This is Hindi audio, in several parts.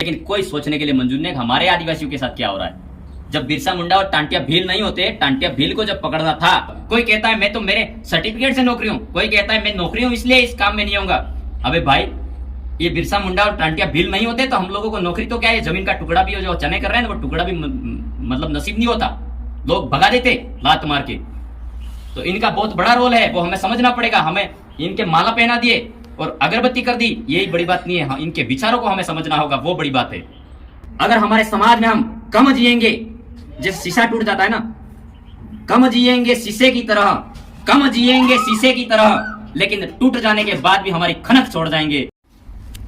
लेकिन कोई सोचने के लिए मंजूर नहीं हमारे आदिवासियों के साथ क्या हो रहा है। जब बिरसा मुंडा और टांटिया भील नहीं होते, टांटिया भील को जब पकड़ना था, कोई कहता है मैं तो मेरे सर्टिफिकेट से नौकरी हूं, कोई कहता है मैं नौकरी हूं इसलिए इस काम में नहीं आऊंगा। अबे भाई, ये बिरसा मुंडा और टांटिया भील नहीं होते तो हम लोगों को नौकरी तो क्या है, जमीन का टुकड़ा भी हो जो चने कर रहे हैं वो टुकड़ा भी मतलब नसीब नहीं होता, लोग भगा देते लात मार के। तो इनका बहुत बड़ा रोल है, वो हमें समझना पड़ेगा। हमें इनके माला पहना दिए और अगरबत्ती कर दी, यही बड़ी बात नहीं है। इनके विचारों को हमें समझना होगा, वो बड़ी बात है। अगर हमारे समाज में हम कम जिएंगे, जैसे शीशा टूट जाता है ना, कम जिएंगे शीशे की तरह, कम जिएंगे शीशे की तरह, लेकिन टूट जाने के बाद भी हमारी खनक छोड़ जाएंगे।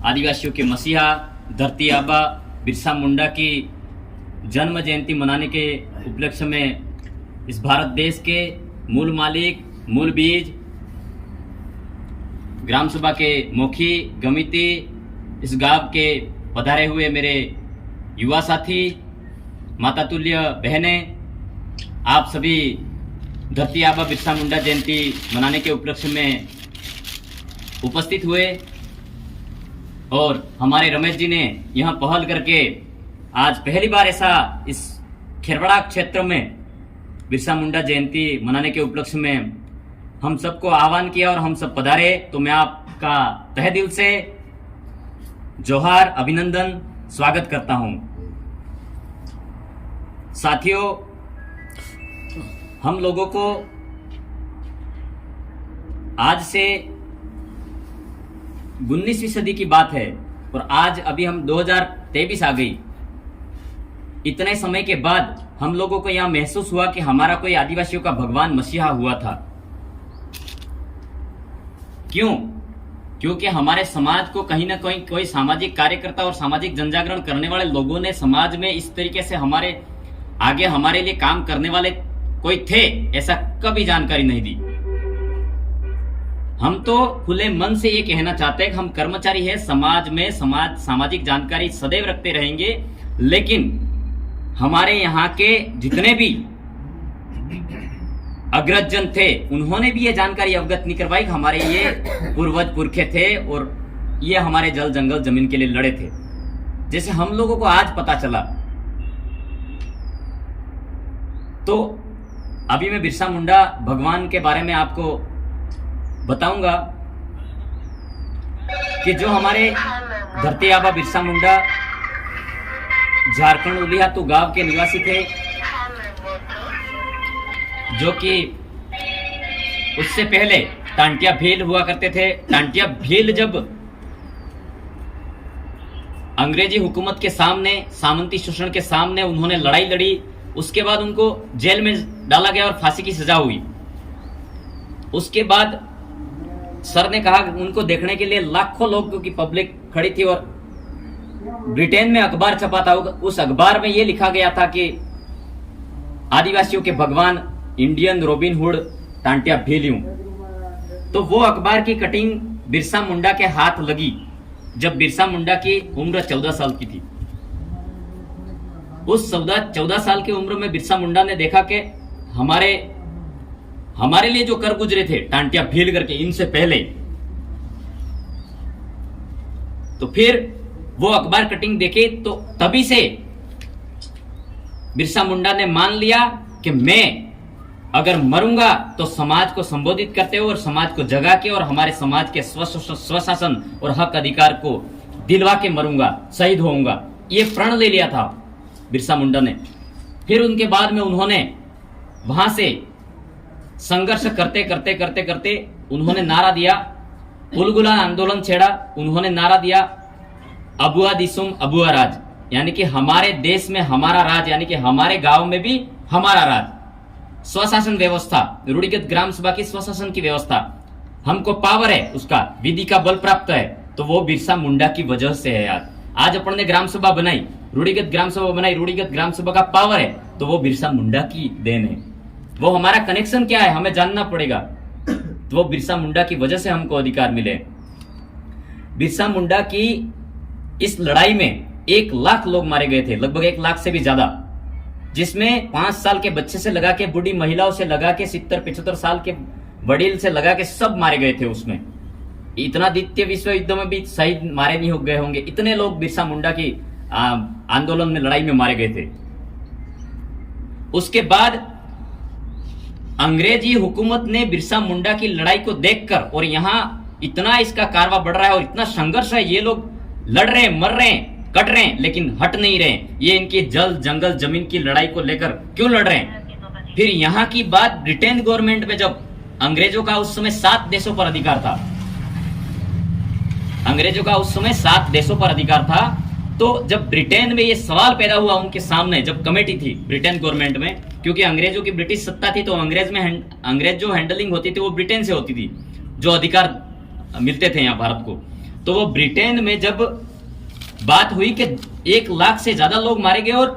आदिवासियों के मसीहा धरती आबा बिरसा मुंडा की जन्म जयंती मनाने के उपलक्ष्य में इस भारत देश के मूल मालिक, मूल बीज, ग्राम सभा के मुखी गमिती, इस गांव के पधारे हुए मेरे युवा साथी, माता तुल्य बहनें, आप सभी धरती आबा बिरसा मुंडा जयंती मनाने के उपलक्ष्य में उपस्थित हुए और हमारे रमेश जी ने यहां पहल करके आज पहली बार ऐसा इस खेरवड़ा क्षेत्र में बिरसा मुंडा जयंती मनाने के उपलक्ष्य में हम सबको आह्वान किया और हम सब पधारे। तो मैं आपका तहे दिल से जोहार, अभिनंदन, स्वागत करता हूं। साथियों, हम लोगों को आज से 19वीं सदी की बात है और आज अभी हम 2023 आ गई। इतने समय के बाद हम लोगों को यहां महसूस हुआ कि हमारा कोई आदिवासियों का भगवान मसीहा हुआ था। क्यों? क्योंकि हमारे समाज को कहीं ना कहीं कोई सामाजिक कार्यकर्ता और सामाजिक जनजागरण करने वाले लोगों ने समाज में इस तरीके से हमारे आगे हमारे लिए काम करने वाले कोई थे, ऐसा कभी जानकारी नहीं दी। हम तो खुले मन से ये कहना चाहते हैं कि हम कर्मचारी हैं समाज में, सामाजिक जानकारी सदैव रखते रहेंगे, लेकिन हमारे यहाँ के जितने भी अग्रजन थे उन्होंने भी ये जानकारी अवगत नहीं करवाई कि हमारे ये पूर्वज पुरखे थे और ये हमारे जल जंगल जमीन के लिए लड़े थे। जैसे हम लोगों को आज पता चला। तो अभी मैं बिरसा मुंडा भगवान के बारे में आपको बताऊंगा कि जो हमारे धरती आबा बिरसा मुंडा झारखंड उलिहातू गांव के निवासी थे, जो कि उससे पहले टांटिया भील हुआ करते थे। टांटिया भील जब अंग्रेजी हुकूमत के सामने, सामंती शोषण के सामने उन्होंने लड़ाई लड़ी, उसके बाद उनको जेल में डाला गया और फांसी की सजा हुई। उसके बाद सर ने कहा उनको देखने के लिए लाखों लोगों की पब्लिक खड़ी थी और ब्रिटेन में अखबार छपा था। उस अखबार में यह लिखा गया था कि आदिवासियों के भगवान Indian robin hood Tantia Bhil. तो वो अखबार की कटिंग बिरसा मुंडा के हाथ लगी जब बिरसा मुंडा की उम्र 14 साल की थी। उस 14 साल की उम्र में बिरसा मुंडा ने देखा कि हमारे लिए जो कर गुजरे थे टांटिया भील करके इनसे पहले, तो फिर वो अखबार कटिंग देखे तो तभी से बिरसा मुंडा ने मान लिया कि मैं अगर मरूंगा तो समाज को संबोधित करते हुए और समाज को जगा के और हमारे समाज के स्वशासन और हक अधिकार को दिलवा के मरूंगा, शहीद होऊंगा। ये प्रण ले लिया था बिरसा मुंडा ने। फिर उनके बाद में उन्होंने वहां से संघर्ष करते उन्होंने नारा दिया, उलगुला आंदोलन छेड़ा। उन्होंने नारा दिया अबुआ दिसुम अबुआ राज, यानी कि हमारे देश में हमारा राज, यानी कि हमारे गांव में भी हमारा राज। स्वशासन व्यवस्था, रूढ़िगत ग्राम सभा की स्वशासन की व्यवस्था, हमको पावर है, उसका विधि का बल प्राप्त है, तो वो बिरसा मुंडा की वजह से है। यार आज अपन ने ग्राम सभा बनाई, रूढ़िगत ग्राम सभा बनाई, रूढ़िगत ग्राम सभा का पावर है, तो वो बिरसा मुंडा की देन है। वो हमारा कनेक्शन क्या है हमें जानना पड़ेगा। तो वो बिरसा मुंडा की वजह से हमको अधिकार मिले। बिरसा मुंडा की इस लड़ाई में 1 लाख लोग मारे गए थे, लगभग 1 लाख से भी ज्यादा, जिसमें 5 साल के बच्चे से लगा के बूढ़ी महिलाओं से लगा के 70-75 साल के वडील से लगा के सब मारे गए थे उसमें। इतना द्वितीय विश्व युद्ध में भी शहीद मारे नहीं हो गए होंगे, इतने लोग बिरसा मुंडा की आंदोलन में, लड़ाई में मारे गए थे। उसके बाद अंग्रेजी हुकूमत ने बिरसा मुंडा की लड़ाई को देखकर, और यहां इतना इसका कारवा बढ़ रहा है और इतना संघर्ष है, ये लोग लड़ रहे हैं, मर रहे हैं, कट रहे हैं, लेकिन हट नहीं रहे। ये इनकी जल जंगल जमीन की लड़ाई को लेकर क्यों लड़ रहे हैं? फिर यहां की बात, ब्रिटेन गवर्नमेंट में जब अंग्रेजों का उस समय 7 देशों पर अधिकार था, अंग्रेजों का उस समय 7 देशों पर अधिकार था, तो जब ब्रिटेन में ये सवाल पैदा हुआ उनके सामने, जब कमेटी थी ब्रिटेन गवर्नमेंट में, क्योंकि अंग्रेजों की ब्रिटिश सत्ता थी, तो अंग्रेज जो हैंडलिंग होती थी वो ब्रिटेन से होती थी, जो अधिकार मिलते थे यहाँ भारत को। तो वो ब्रिटेन में जब बात हुई कि 1 लाख से ज्यादा लोग मारे गए और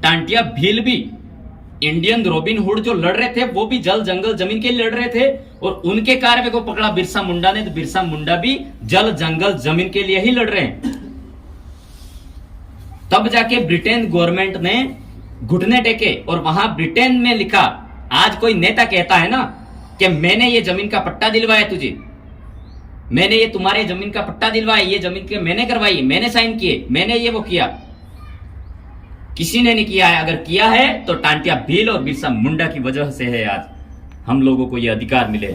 टांटिया भील भी, इंडियन रॉबिन हुड जो लड़ रहे थे, वो भी जल जंगल जमीन के लिए लड़ रहे थे, और उनके कार्य को पकड़ा बिरसा मुंडा ने, तो बिरसा मुंडा भी जल जंगल जमीन के लिए ही लड़ रहे हैं। तब जाके ब्रिटेन गवर्नमेंट ने घुटने टेके और वहां ब्रिटेन में लिखा, आज कोई नेता कहता है ना कि मैंने ये जमीन का पट्टा दिलवाया तुझे, मैंने ये तुम्हारे जमीन का पट्टा दिलवाया, ये जमीन के मैंने करवाई, मैंने साइन किए, मैंने ये वो किया, किसी ने नहीं किया है। अगर किया है तो टांटिया भील और बिरसा मुंडा की वजह से है, आज हम लोगों को ये अधिकार मिले।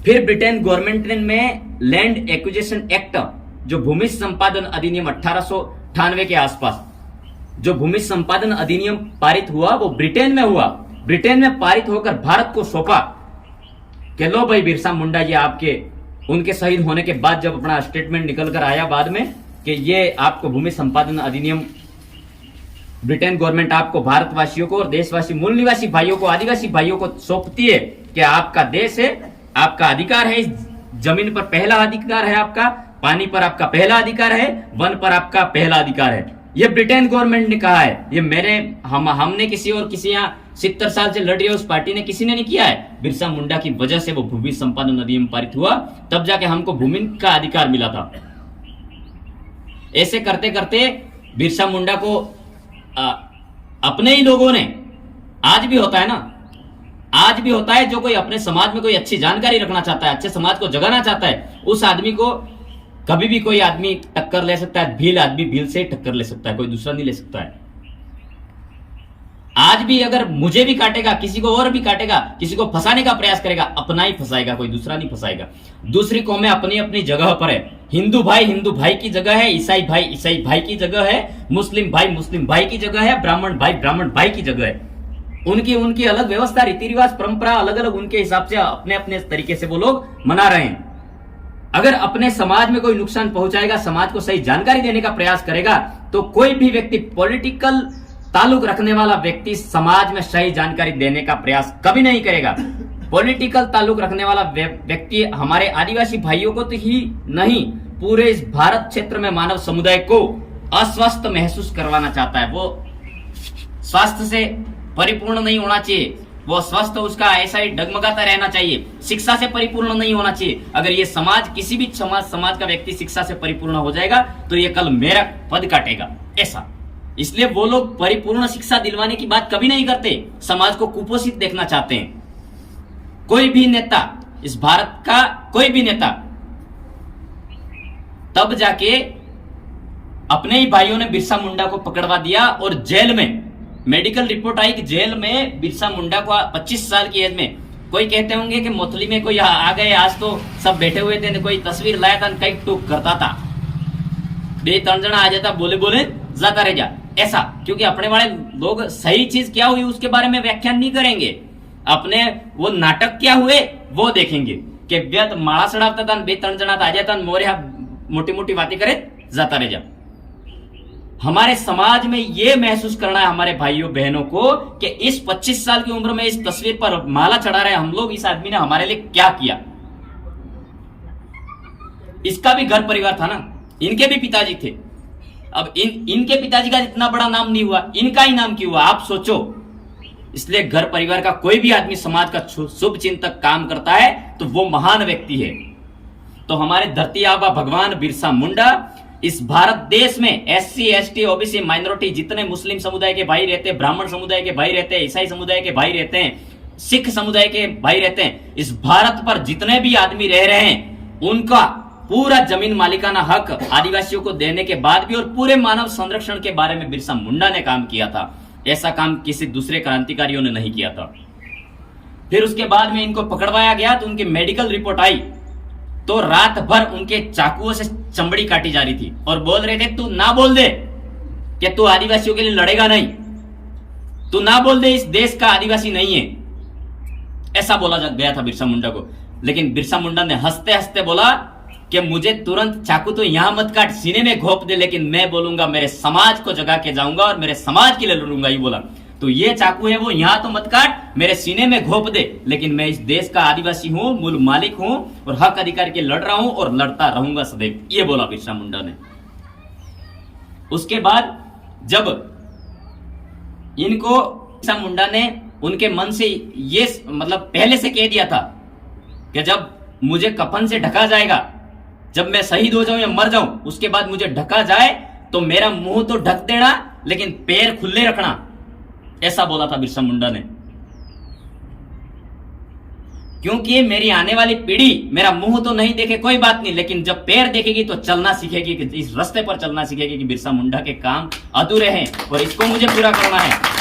फिर ब्रिटेन गवर्नमेंट में लैंड एक्विजिशन एक्ट, जो भूमि संपादन अधिनियम 1898 के आसपास जो भूमि संपादन अधिनियम पारित हुआ, वो ब्रिटेन में हुआ। ब्रिटेन में पारित होकर भारत को सौंपा कि लो भाई बिरसा मुंडा, ये आपके, उनके शहीद होने के बाद जब अपना स्टेटमेंट निकल कर आया बाद में कि ये आपको भूमि संपादन अधिनियम ब्रिटेन गवर्नमेंट आपको, भारतवासियों को और देशवासी मूल निवासी भाइयों को, आदिवासी भाइयों को सौंपती है कि आपका देश है, आपका अधिकार है, इस जमीन पर पहला अधिकार है आपका, पानी पर आपका पहला अधिकार है, वन पर आपका पहला अधिकार है। ये ब्रिटेन गवर्नमेंट ने कहा है, ये हमने किसी और किसी यहाँ 70 साल से लड़ रही है उस पार्टी ने, किसी ने नहीं किया है। बिरसा मुंडा की वजह से वो भूमि संपादन अधिनियम पारित हुआ, तब जाके हमको भूमि का अधिकार मिला था। ऐसे करते करते बिरसा मुंडा को अपने ही लोगों ने, आज भी होता है ना, आज भी होता है, जो कोई अपने समाज में कोई अच्छी जानकारी रखना चाहता है, अच्छे समाज को जगाना चाहता है, उस आदमी को कभी भी कोई आदमी टक्कर ले सकता है। भील आदमी भील से ही टक्कर ले सकता है, कोई दूसरा नहीं ले सकता है। आज भी अगर मुझे भी काटेगा, किसी को और भी काटेगा, किसी को फंसाने का प्रयास करेगा, अपना ही फंसाएगा, कोई दूसरा नहीं फंसाएगा। दूसरी कौमें अपनी अपनी जगह पर है, हिंदू भाई की जगह है, ईसाई भाई की जगह है, मुस्लिम भाई की जगह है, ब्राह्मण भाई की जगह है। उनकी अलग व्यवस्था, रीति रिवाज, परंपरा अलग अलग, उनके हिसाब से अपने अपने तरीके से वो लोग मना रहे हैं। अगर अपने समाज में कोई नुकसान पहुंचाएगा, समाज को सही जानकारी देने का प्रयास करेगा, तो कोई भी व्यक्ति, पॉलिटिकल ताल्लुक रखने वाला व्यक्ति समाज में सही जानकारी देने का प्रयास कभी नहीं करेगा। पॉलिटिकल ताल्लुक रखने वाला व्यक्ति हमारे आदिवासी भाइयों को तो ही नहीं, पूरे इस भारत क्षेत्र में मानव समुदाय को अस्वस्थ महसूस करवाना चाहता है। वो स्वास्थ्य से परिपूर्ण नहीं होना चाहिए, वो स्वस्थ उसका ऐसा ही डगमगाता रहना चाहिए। शिक्षा से परिपूर्ण नहीं होना चाहिए। अगर ये समाज, किसी भी समाज का व्यक्ति शिक्षा से परिपूर्ण हो जाएगा तो ये कल मेरा पद काटेगा, ऐसा। इसलिए वो लोग परिपूर्ण शिक्षा दिलवाने की बात कभी नहीं करते, समाज को कुपोषित देखना चाहते हैं। कोई भी नेता, इस भारत का कोई भी नेता, तब जाके अपने ही भाइयों ने बिरसा मुंडा को पकड़वा दिया और जेल में, मेडिकल रिपोर्ट आई कि जेल में बिरसा मुंडा को 25 साल की एज में, कोई कहते होंगे कि मोथली में कोई आ गए, आज तो सब बैठे हुए थे, कोई तस्वीर लाया था, कई टूक करता था, 2-3 जना आ जाता, बोले बोले जाता रह जा, ऐसा। क्योंकि अपने वाले लोग सही चीज क्या हुई उसके बारे में व्याख्यान नहीं करेंगे, अपने वो नाटक क्या हुए वो देखेंगे कि व्यर्थ माड़ा चढ़ाता था, 2-3 जना आ जाता, मोरे मोटी मोटी बातें करे जाता रह जा। हमारे समाज में ये महसूस करना है हमारे भाइयों बहनों को कि इस 25 साल की उम्र में इस तस्वीर पर माला चढ़ा रहे हम लोग, इस आदमी ने हमारे लिए क्या किया। इसका भी घर परिवार था ना, इनके भी पिताजी थे। अब इनके पिताजी का इतना बड़ा नाम नहीं हुआ, इनका ही नाम क्यों हुआ, आप सोचो। इसलिए घर परिवार का कोई भी आदमी समाज का शुभ चिंतक काम करता है तो वो महान व्यक्ति है। तो हमारे धरती आबा भगवान बिरसा मुंडा इस भारत देश में SC ST OBC माइनॉरिटी, जितने मुस्लिम समुदाय के भाई रहते हैं, ब्राह्मण समुदाय के भाई रहते हैं, ईसाई समुदाय के भाई रहते हैं, सिख समुदाय के भाई रहते हैं, इस भारत पर जितने भी आदमी रह रहे हैं, उनका पूरा जमीन मालिकाना हक आदिवासियों को देने के बाद भी और पूरे मानव संरक्षण के बारे में बिरसा मुंडा ने काम किया था। ऐसा काम किसी दूसरे क्रांतिकारियों ने नहीं किया था। फिर उसके बाद में इनको पकड़वाया गया तो उनकी मेडिकल रिपोर्ट आई तो रात भर उनके चाकुओं से चमड़ी काटी जा रही थी और बोल रहे थे तू ना बोल दे कि तू आदिवासियों के लिए लड़ेगा नहीं, तू ना बोल दे इस देश का आदिवासी नहीं है, ऐसा बोला गया था बिरसा मुंडा को। लेकिन बिरसा मुंडा ने हंसते हंसते बोला कि मुझे तुरंत चाकू तो यहां मत काट, सीने में घोंप दे, लेकिन मैं बोलूंगा मेरे समाज को जगा के जाऊंगा और मेरे समाज के लिए लड़ूंगा। ये बोला तो ये चाकू है वो यहां तो मत काट, मेरे सीने में घोंप दे, लेकिन मैं इस देश का आदिवासी हूं, मूल मालिक हूं और हक अधिकार के लड़ रहा हूं और लड़ता रहूंगा सदैव। ये बोला बिरसा मुंडा ने। उसके बाद जब इनको बिरसा मुंडा ने उनके मन से ये मतलब पहले से कह दिया था कि जब मुझे कफन से ढका जाएगा, जब मैं शहीद हो जाऊं या मर जाऊं, उसके बाद मुझे ढका जाए तो मेरा मुंह तो ढक देना लेकिन पैर खुले रखना, ऐसा बोला था बिरसा मुंडा ने। क्योंकि मेरी आने वाली पीढ़ी मेरा मुंह तो नहीं देखे कोई बात नहीं, लेकिन जब पैर देखेगी तो चलना सीखेगी, कि इस रास्ते पर चलना सीखेगी कि बिरसा मुंडा के काम अधूरे हैं और इसको मुझे पूरा करना है।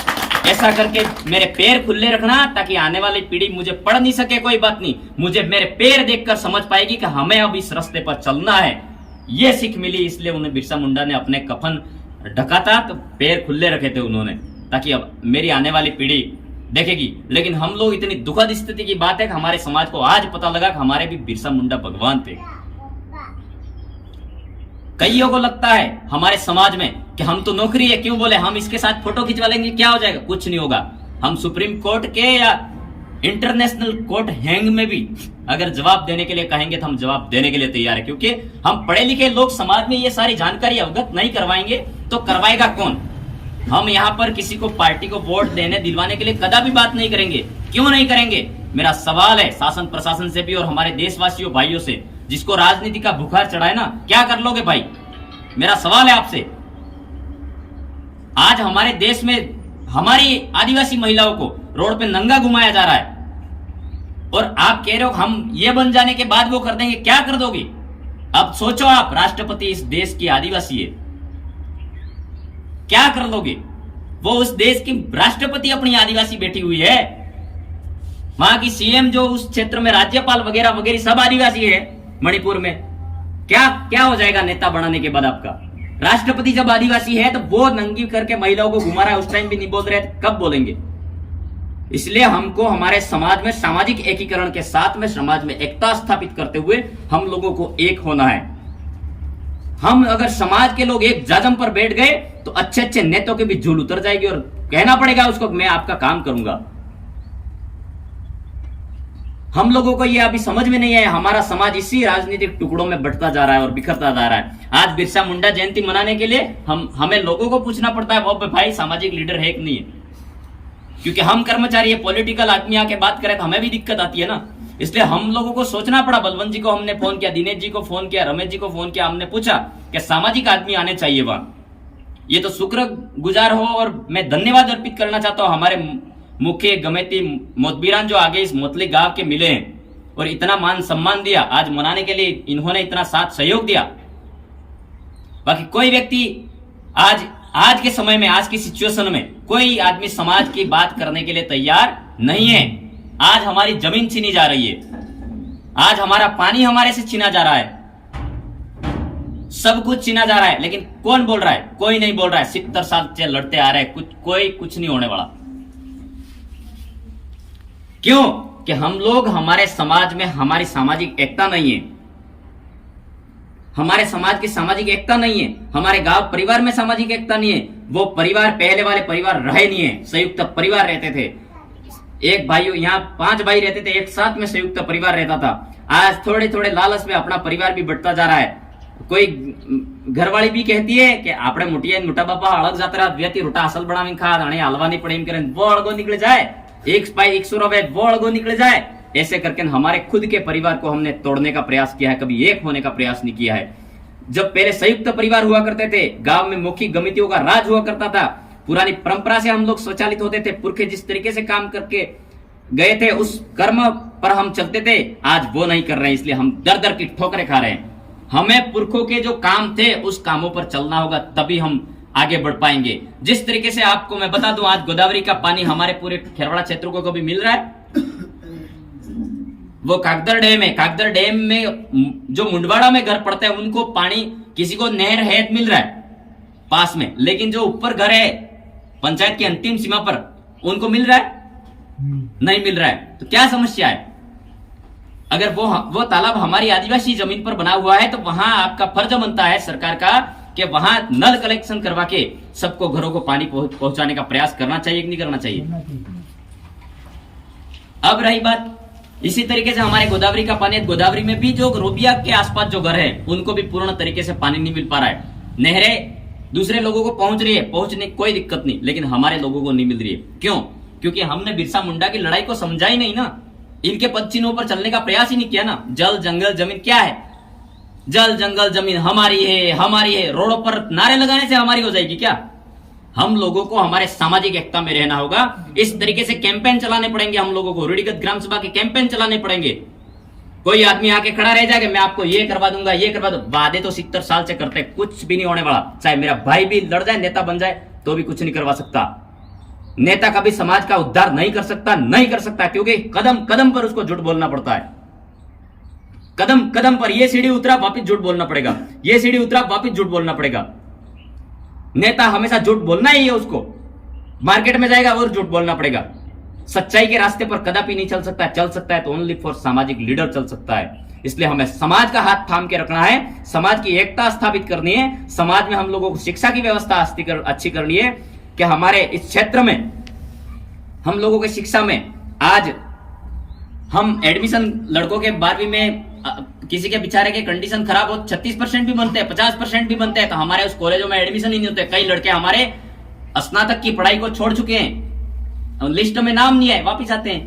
ऐसा करके मेरे पैर खुले रखना ताकि आने वाली पीढ़ी मुझे पढ़ नहीं सके, कोई बात नहीं, मुझे मेरे पैर देखकर समझ पाएगी कि हमें अब इस रास्ते पर चलना है। यह सीख मिली, इसलिए उन्हें बिरसा मुंडा ने अपने कफन ढका था तो पैर खुले रखे थे उन्होंने, ताकि अब मेरी आने वाली पीढ़ी देखेगी। लेकिन हम लोग इतनी दुखद स्थिति की बात है कि हमारे समाज को आज पता लगा कि हमारे भी बिरसा मुंडा भगवान थे। कईयों को लगता है हमारे समाज में कि हम तो नौकरी है, क्यों बोले हम इसके साथ फोटो खिंचवा लेंगे क्या हो जाएगा, कुछ नहीं होगा। हम सुप्रीम कोर्ट के या इंटरनेशनल कोर्ट हैंग में भी अगर जवाब देने के लिए कहेंगे तो हम जवाब देने के लिए तैयार है, क्योंकि हम पढ़े लिखे लोग समाज में ये सारी जानकारी अवगत नहीं करवाएंगे तो करवाएगा कौन। हम यहाँ पर किसी को पार्टी को वोट देने दिलवाने के लिए कदापि बात नहीं करेंगे। क्यों नहीं करेंगे? मेरा सवाल है शासन प्रशासन से भी और हमारे देशवासियों भाइयों से, जिसको राजनीति का बुखार चढ़ा है ना, क्या कर लोगे भाई? मेरा सवाल है आपसे। आज हमारे देश में हमारी आदिवासी महिलाओं को रोड पे नंगा घुमाया जा रहा है और आप कह रहे हो हम ये बन जाने के बाद वो कर देंगे। क्या कर दोगे? अब सोचो, आप राष्ट्रपति इस देश की आदिवासी है, क्या कर लोगे? वो उस देश की राष्ट्रपति अपनी आदिवासी बैठी हुई है, वहां की सीएम जो उस क्षेत्र में राज्यपाल वगैरह वगैरह सब आदिवासी है मणिपुर में। क्या हो जाएगा नेता बनाने के बाद आपका? राष्ट्रपति जब आदिवासी है तो वो नंगी करके महिलाओं को घुमा रहा है, उस टाइम भी नहीं बोल रहे, कब बोलेंगे? इसलिए हमको हमारे समाज में सामाजिक एकीकरण के साथ में समाज में एकता स्थापित करते हुए हम लोगों को एक होना है। हम अगर समाज के लोग एक जाजम पर बैठ गए तो अच्छे अच्छे नेताओं की भी झूल उतर जाएगी और कहना पड़ेगा उसको मैं आपका काम करूंगा। हम लोगों को ये अभी समझ में नहीं है, हमारा समाज इसी राजनीतिक टुकड़ों में बंटता जा रहा है और बिखरता जा रहा है। आज बिरसा मुंडा जयंती मनाने के लिए हमें लोगों को पूछना पड़ता है वो भाई सामाजिक लीडर है कि नहीं है, क्योंकि हम कर्मचारी है, पॉलिटिकल आदमी आके बात करे तो हमें भी दिक्कत आती है ना। इसलिए हम लोगों को सोचना पड़ा। बलवंत जी को हमने फोन किया, दिनेश जी को फोन किया, रमेश जी को फोन किया, हमने पूछा कि सामाजिक आदमी आने चाहिए वहां। ये तो शुक्र गुजार हो और मैं धन्यवाद अर्पित करना चाहता हूं हमारे मुख्य गमेती मोतबीरान जो आगे इस मोतली गांव के मिले हैं और इतना मान सम्मान दिया, आज मनाने के लिए इन्होंने इतना साथ सहयोग दिया। बाकी कोई व्यक्ति आज के समय में, आज की सिचुएशन में कोई आदमी समाज की बात करने के लिए तैयार नहीं है। आज हमारी जमीन छीनी जा रही है, आज हमारा पानी हमारे से छीना जा रहा है, सब कुछ छीना जा रहा है, लेकिन कौन बोल रहा है? कोई नहीं बोल रहा है। 70 साल से लड़ते आ रहे हैं, कुछ नहीं होने वाला। क्यों? कि हम लोग, हमारे समाज में हमारी सामाजिक एकता नहीं है, हमारे समाज की सामाजिक एकता नहीं है, हमारे गांव परिवार में सामाजिक एकता नहीं है। वो परिवार पहले वाले परिवार रहे नहीं है, संयुक्त परिवार रहते थे। एक भाई, यहाँ 5 भाई रहते थे, एक साथ में संयुक्त परिवार रहता था। आज थोड़े थोड़े लालच में अपना परिवार भी बढ़ता जा रहा है। कोई घरवाली भी कहती है कि आपने मोटा बापा अलग जाता व्यक्ति रोटा असल बनावी खा हलवा नहीं पड़े करें, वो अड़गो निकल जाए, 100 रुपए वो अड़गो निकल जाए। ऐसे करके हमारे खुद के परिवार को हमने तोड़ने का प्रयास किया है, कभी एक होने का प्रयास नहीं किया है। जब पहले संयुक्त परिवार हुआ करते थे, गांव में मुख्य गमितियों का राज हुआ करता था, पुरानी परंपरा से हम लोग स्वचालित होते थे, पुरखे जिस तरीके से काम करके गए थे उस कर्म पर हम चलते थे। आज वो नहीं कर रहे हैं, इसलिए हम दर दर की ठोकरें खा रहे हैं। हमें पुरखों के जो काम थे उस कामों पर चलना होगा, तभी हम आगे बढ़ पाएंगे। जिस तरीके से आपको मैं बता दूं, आज गोदावरी का पानी हमारे पूरे खेरवाड़ा क्षेत्र को कभी मिल रहा है? वो कागदर डैम है, कागदर डैम में जो मुंडवाड़ा में घर पड़ते हैं उनको पानी, किसी को नहर है मिल रहा है पास में, लेकिन जो ऊपर घर है पंचायत की अंतिम सीमा पर उनको मिल रहा है? नहीं मिल रहा है। तो क्या समस्या है? अगर वो तालाब हमारी आदिवासी जमीन पर बना हुआ है तो वहां आपका फर्ज बनता है सरकार का कि वहां नल कलेक्शन करवा के सबको घरों को पानी पहुंचाने का प्रयास करना चाहिए कि नहीं करना चाहिए? अब रही बात, इसी तरीके से हमारे गोदावरी का पानी, गोदावरी में भी जो रोबिया के आसपास जो घर है उनको भी पूर्ण तरीके से पानी नहीं मिल पा रहा है। नहरें दूसरे लोगों को पहुंच रही है, पहुंचने की कोई दिक्कत नहीं, लेकिन हमारे लोगों को नहीं मिल रही है। क्यों? क्योंकि हमने बिरसा मुंडा की लड़ाई को समझा ही नहीं ना, इनके पद चिन्हों पर चलने का प्रयास ही नहीं किया ना। जल जंगल जमीन क्या है? जल जंगल जमीन हमारी है, हमारी है। रोडों पर नारे लगाने से हमारी हो जाएगी क्या? हम लोगों को हमारे सामाजिक एकता में रहना होगा। इस तरीके से कैंपेन चलाने पड़ेंगे हम लोगों को, रूढ़िगत ग्राम सभा के कैंपेन चलाने पड़ेंगे। कोई आदमी आके खड़ा रह जाएगा, मैं आपको ये करवा दूंगा, ये करवा दूंगा। वादे तो 70 साल से करते हैं, कुछ भी नहीं होने वाला। चाहे मेरा भाई भी लड़ जाए, नेता बन जाए, तो भी कुछ नहीं करवा सकता। नेता कभी समाज का उद्धार नहीं कर सकता, नहीं कर सकता, क्योंकि कदम कदम पर उसको झूठ बोलना पड़ता है। कदम कदम पर ये सीढ़ी उतरा वापिस झूठ बोलना पड़ेगा, ये सीढ़ी उतरा वापिस झूठ बोलना पड़ेगा। नेता हमेशा झूठ बोलना ही है उसको। मार्केट में जाएगा और झूठ बोलना पड़ेगा। सच्चाई के रास्ते पर कदापि नहीं चल सकता है। चल सकता है तो ओनली फॉर सामाजिक लीडर चल सकता है। इसलिए हमें समाज का हाथ थाम के रखना है, समाज की एकता स्थापित करनी है, समाज में हम लोगों को शिक्षा की व्यवस्था अच्छी करनी है कि हमारे इस क्षेत्र में हम लोगों की शिक्षा में आज हम एडमिशन, लड़कों के 12वीं में किसी के बेचारे के कंडीशन खराब हो, 36% भी बनते हैं, 50% भी बनते हैं, तो हमारे उस कॉलेजों में एडमिशन ही नहीं होते। कई लड़के हमारे स्नातक की पढ़ाई को छोड़ चुके हैं, लिस्ट में नाम नहीं है, वापिस आते हैं।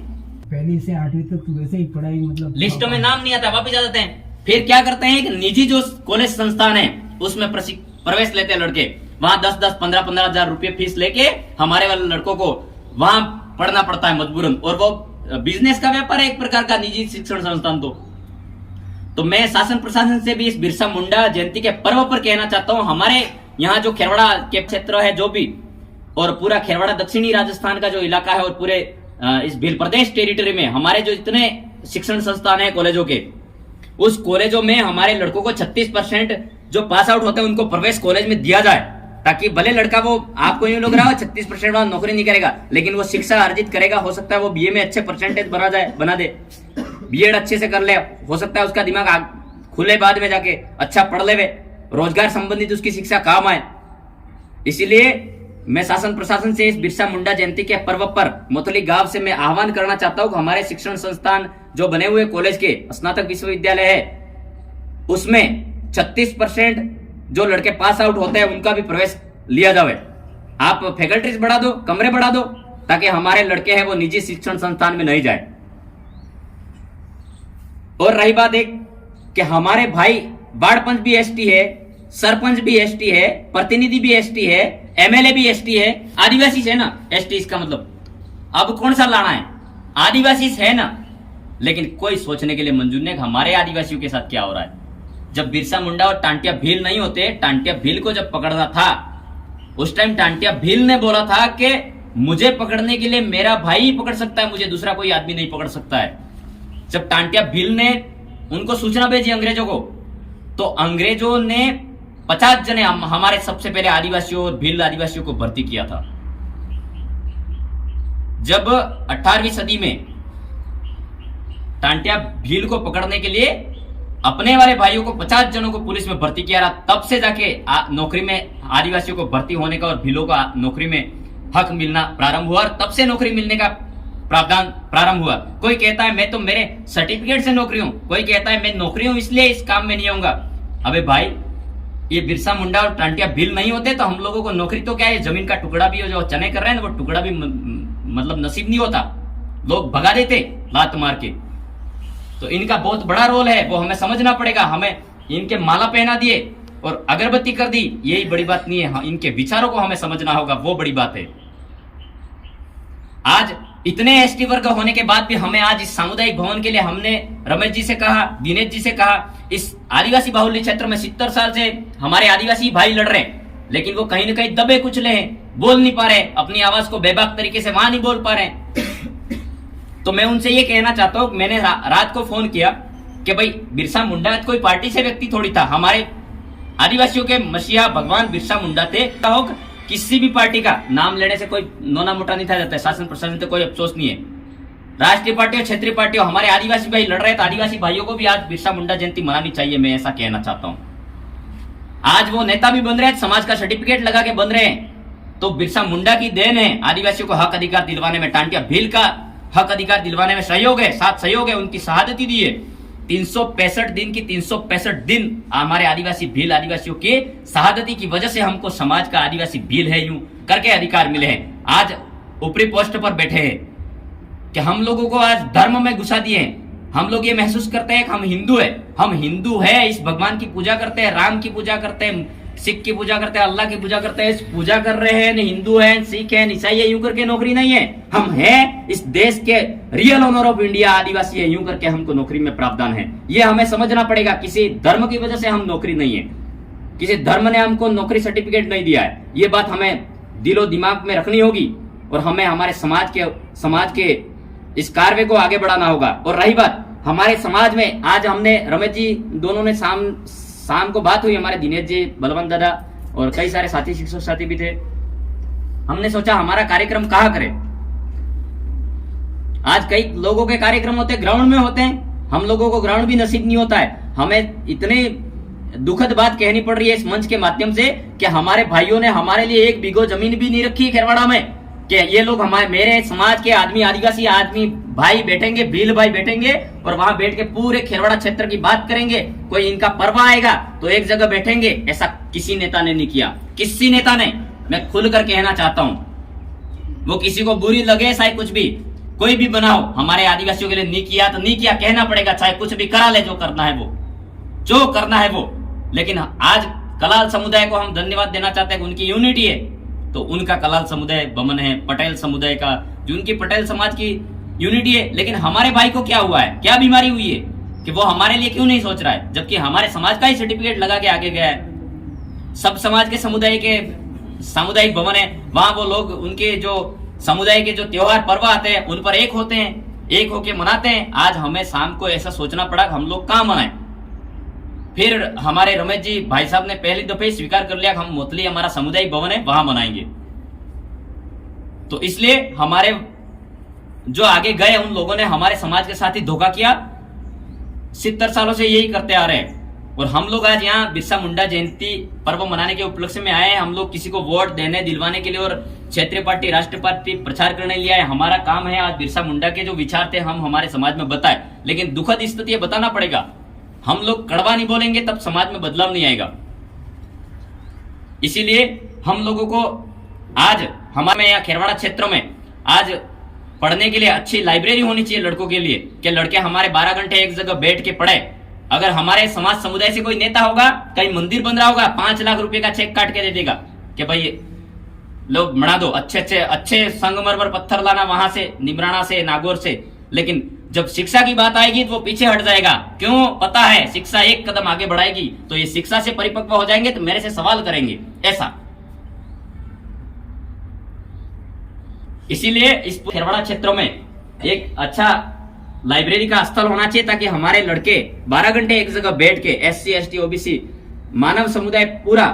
पहली से 8वीं तक तो वैसे ही पढ़ाई, मतलब लिस्ट में नाम नहीं आता, वापिस आ जाते हैं। फिर क्या करते हैं कि निजी जो कॉलेज संस्थान है उसमें प्रवेश लेते हैं लड़के, वहां 10-10, 15-15 हजार रुपये फीस लेके हमारे वाले लड़कों को वहां पढ़ना पड़ता है मजबूरन। और वो बिजनेस का व्यापार है एक प्रकार का, निजी शिक्षण संस्थान। तो मैं शासन प्रशासन से भी इस बिरसा मुंडा जयंती के पर्व पर कहना चाहता हूं, हमारे यहाँ जो खेरवाड़ा के क्षेत्र है जो भी, और पूरा खेरवाड़ा दक्षिणी राजस्थान का जो इलाका है, और पूरे इस भील प्रदेश टेरिटरी में हमारे जो इतने शिक्षण संस्थान है कॉलेजों के, उस कॉलेजों में हमारे लड़कों को 36% जो पास आउट होते हैं उनको प्रवेश कॉलेज में दिया जाए, ताकि भले लड़का वो आपको यूं लग रहा हो 36% वाला नौकरी नहीं करेगा, लेकिन वो शिक्षा अर्जित करेगा। हो सकता है वो बीए में अच्छे परसेंटेज बना दे, बीएड अच्छे से कर ले, हो सकता है उसका दिमाग खुले बाद में जाके अच्छा पढ़ ले, रोजगार संबंधित उसकी शिक्षा काम आए। इसीलिए मैं शासन प्रशासन से इस बिरसा मुंडा जयंती के पर्व पर मोतली गांव से मैं आह्वान करना चाहता हूं कि हमारे शिक्षण संस्थान जो बने हुए कॉलेज के स्नातक विश्वविद्यालय है उसमें 36% जो लड़के पास आउट होते हैं उनका भी प्रवेश लिया जाए। आप फैकल्टीज बढ़ा दो, कमरे बढ़ा दो, ताकि हमारे लड़के हैं वो निजी शिक्षण संस्थान में नहीं जाए। और रही बात एक कि हमारे भाई वार्ड पंच भी एसटी है, सरपंच भी एसटी है, प्रतिनिधि भी एसटी है, एमएलए भी एसटी है, आदिवासी है ना। एसटी इसका मतलब अब कौन सा लाना है? आदिवासी है ना। लेकिन कोई सोचने के लिए मंजूर नहीं हमारे आदिवासियों के साथ क्या हो रहा है। जब बिरसा मुंडा और टांटिया भील नहीं होते, टांटिया भील को जब पकड़ना था उस टाइम टांटिया भील ने बोला था कि मुझे पकड़ने के लिए मेरा भाई ही पकड़ सकता है, मुझे दूसरा कोई आदमी नहीं पकड़ सकता है। जब टांटिया भील ने उनको सूचना भेजी अंग्रेजों को, तो अंग्रेजों ने 50 जने हमारे सबसे पहले आदिवासियों और भील आदिवासियों को भर्ती किया था। जब 18वीं सदी में टांटिया भील को पकड़ने के लिए अपने वाले भाइयों को 50 जनों को पुलिस में भर्ती किया रहा, तब से जाके नौकरी में आदिवासियों को भर्ती होने का और भीलों का नौकरी में हक मिलना प्रारंभ हुआ, और तब से नौकरी मिलने का प्रावधान प्रारंभ हुआ। कोई कहता है मैं तो मेरे सर्टिफिकेट से नौकरी हूं, कोई कहता है मैं नौकरी हूं इसलिए इस काम में नहीं आऊंगा। अबे भाई, ये बिरसा मुंडा और टांटिया भील नहीं होते तो हम लोगों को नौकरी तो क्या है, जमीन का टुकड़ा भी हो, जो चने कर रहे हैं ना, वो टुकड़ा भी मतलब नसीब नहीं होता, लोग भगा देते लात मार के। तो इनका बहुत बड़ा रोल है, वो हमें समझना पड़ेगा। हमें इनके माला पहना दिए और अगरबत्ती कर दी, यही बड़ी बात नहीं है। इनके विचारों को हमें समझना होगा, वो बड़ी बात है। आज इतने एसटी वर्ग होने के बाद भी हमें आज इस सामुदायिक भवन के लिए हमने रमेश जी से कहा, दिनेश जी से कहा, इस आदिवासी बाहुल्य क्षेत्र में 70 साल से हमारे आदिवासी भाई लड़ रहे हैं, लेकिन वो कहीं ना कहीं दबे कुचले हैं, बोल नहीं पा रहे, अपनी आवाज को बेबाक तरीके से वहां नहीं बोल पा रहे। तो मैं उनसे ये कहना चाहता हूं, मैंने रात को फोन किया कि भाई बिरसा मुंडा कोई पार्टी से व्यक्ति थोड़ी था, हमारे आदिवासियों के मसीहा भगवान बिरसा मुंडा थे। किसी भी पार्टी का नाम लेने से कोई नोना मोटा नहीं था जाता है, शासन प्रशासन से कोई अफसोस नहीं है। राष्ट्रीय पार्टी और क्षेत्रीय पार्टी हो, हमारे आदिवासी भाई लड़ रहे हैं, तो आदिवासी भाइयों को भी आज बिरसा मुंडा जयंती मनानी चाहिए, मैं ऐसा कहना चाहता हूं। आज वो नेता भी बन रहे हैं, समाज का सर्टिफिकेट लगा के बन रहे हैं, तो बिरसा मुंडा की देन है आदिवासियों को हक अधिकार दिलवाने में, टांटिया भील का हक अधिकार दिलवाने में सहयोग है, साथ सहयोग है, उनकी शहादती दी है। 365 दिन की 365 दिन हमारे आदिवासी भील आदिवासियों के शहादती की वजह से हमको समाज का आदिवासी भील है यूं करके अधिकार मिले हैं। आज ऊपरी पोस्ट पर बैठे हैं कि हम लोगों को आज धर्म में घुसा दिए हैं। हम लोग ये महसूस करते हैं कि हम हिंदू है, इस भगवान की पूजा करते हैं, राम की पूजा करते हैं, सिख की पूजा करते हैं, अल्लाह की पूजा करते हैं, इस पूजा कर रहे हैं, हिंदू हैं, सिख हैं, ईसाई है, यूं करके नौकरी नहीं है। हम हैं इस देश के रियल ओनर ऑफ इंडिया, आदिवासी है, यूं करके हमको नौकरी में प्रावधान है। ये हमें समझना पड़ेगा, किसी धर्म की वजह से हम नौकरी नहीं है, किसी धर्म ने हमको नौकरी सर्टिफिकेट नहीं दिया है। ये बात हमें दिलो दिमाग में रखनी होगी और हमें हमारे समाज के इस कार्य को आगे बढ़ाना होगा। और रही बात हमारे समाज में, आज हमने रमेश जी दोनों ने शाम को बात हुई, हमारे दिनेश जी, बलवंत दादा और कई सारे साथी शिक्षक साथी भी थे। हमने सोचा हमारा कार्यक्रम कहाँ करें। आज कई लोगों के कार्यक्रम होते ग्राउंड में होते हैं, हम लोगों को ग्राउंड भी नसीब नहीं होता है। हमें इतने दुखद बात कहनी पड़ रही है इस मंच के माध्यम से कि हमारे भाइयों ने हमारे लिए 1 बीघो जमीन भी नहीं रखी खेरवाड़ा में, कि ये लोग मेरे समाज के आदमी, आदिवासी आदमी भाई बैठेंगे, भील भाई बैठेंगे और वहां बैठ के पूरे खेरवाड़ा क्षेत्र की बात करेंगे। कोई इनका पर्व आएगा तो एक जगह बैठेंगे, ऐसा किसी नेता ने नहीं किया, किसी नेता ने। मैं खुलकर कहना चाहता हूं, वो किसी को बुरी लगे चाहे कुछ भी, कोई भी बनाओ, हमारे आदिवासियों के लिए नहीं किया तो नहीं किया कहना पड़ेगा, चाहे कुछ भी करा ले, जो करना है वो। लेकिन आज कलाल समुदाय को हम धन्यवाद देना चाहते हैं, उनकी यूनिटी है, तो उनका कलाल समुदाय बमन है, पटेल समुदाय का जो उनकी पटेल समाज की यूनिटी है। लेकिन हमारे भाई को क्या हुआ है, क्या बीमारी हुई है कि वो हमारे लिए क्यों नहीं सोच रहा है, जबकि हमारे समाज का ही सर्टिफिकेट लगा के आगे गया है। सब समाज के सामुदायिक भवन है, वहां वो लोग उनके जो समुदाय के जो त्योहार पर्व आते हैं उन पर एक होते हैं, एक होके मनाते हैं। आज हमें शाम को ऐसा सोचना पड़ा कि हम लोग कहां मनाएं। फिर हमारे रमेश जी भाई साहब ने पहली दफे स्वीकार कर लिया कि हम मोतली हमारा सामुदायिक भवन है वहां मनाएंगे। तो इसलिए हमारे जो आगे गए उन लोगों ने हमारे समाज के साथ ही धोखा किया। 70 सालों से यही करते आ रहे हैं और हम लोग आज यहाँ बिरसा मुंडा जयंती पर्व मनाने के उपलक्ष्य में आए हैं। हम लोग किसी को वोट देने दिलवाने के लिए और क्षेत्रीय पार्टी, राष्ट्रीय पार्टी प्रचार करने लिए आए। हमारा काम है आज बिरसा मुंडा के जो विचार थे हम हमारे समाज में बताएं, लेकिन दुखद स्थिति बताना पड़ेगा। हम लोग कड़वा नहीं बोलेंगे तब समाज में बदलाव नहीं आएगा। इसीलिए हम लोगों को आज हमारे यहाँ खेरवाड़ा क्षेत्र में आज पढ़ने के लिए अच्छी लाइब्रेरी होनी चाहिए लड़कों के लिए, कि लड़के हमारे 12 घंटे एक जगह बैठ के पढ़े। अगर हमारे समाज समुदाय से कोई नेता होगा, कहीं मंदिर बन रहा होगा, 5 लाख रुपए का चेक काट के दे देगा कि भाई लोग बना दो, अच्छे संगमरमर पत्थर लाना वहां से, निमराना से, नागौर से। लेकिन जब शिक्षा की बात आएगी तो वो पीछे हट जाएगा। क्यों? पता है शिक्षा एक कदम आगे बढ़ाएगी तो ये शिक्षा से परिपक्व हो जाएंगे तो मेरे से सवाल करेंगे, ऐसा। इसीलिए इस खेरवाड़ा क्षेत्र में एक अच्छा लाइब्रेरी का स्थल होना चाहिए ताकि हमारे लड़के 12 घंटे एक जगह बैठ के, SC ST OBC मानव समुदाय पूरा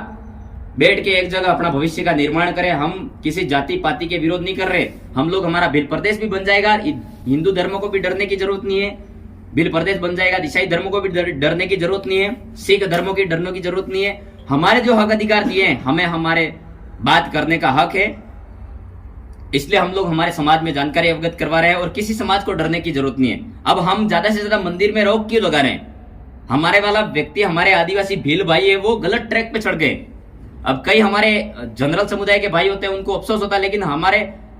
बैठ के एक जगह अपना भविष्य का निर्माण करें। हम किसी जाति पाति के विरोध नहीं कर रहे। हम लोग, हमारा भील प्रदेश भी बन जाएगा, हिंदू धर्म को भी डरने की जरूरत नहीं है। भील प्रदेश बन जाएगा, ईसाई धर्म को भी डरने की जरूरत नहीं है, सिख धर्मों की डरने की जरूरत नहीं है। हमारे जो हक अधिकार दिए हैं, हमें हमारे बात करने का हक है। इसलिए हम लोग हमारे समाज में जानकारी अवगत करवा रहे हैं और किसी समाज को डरने की जरूरत नहीं है। अब हम ज्यादा से ज्यादा मंदिर में रोक क्यों लगा रहे हैं? हमारे वाला व्यक्ति, हमारे आदिवासी भील भाई है, वो गलत ट्रैक पे चढ़ गए। अब कई हमारे जनरल समुदाय के भाई होते हैं, उनको अफसोस होता है, लेकिन हमारे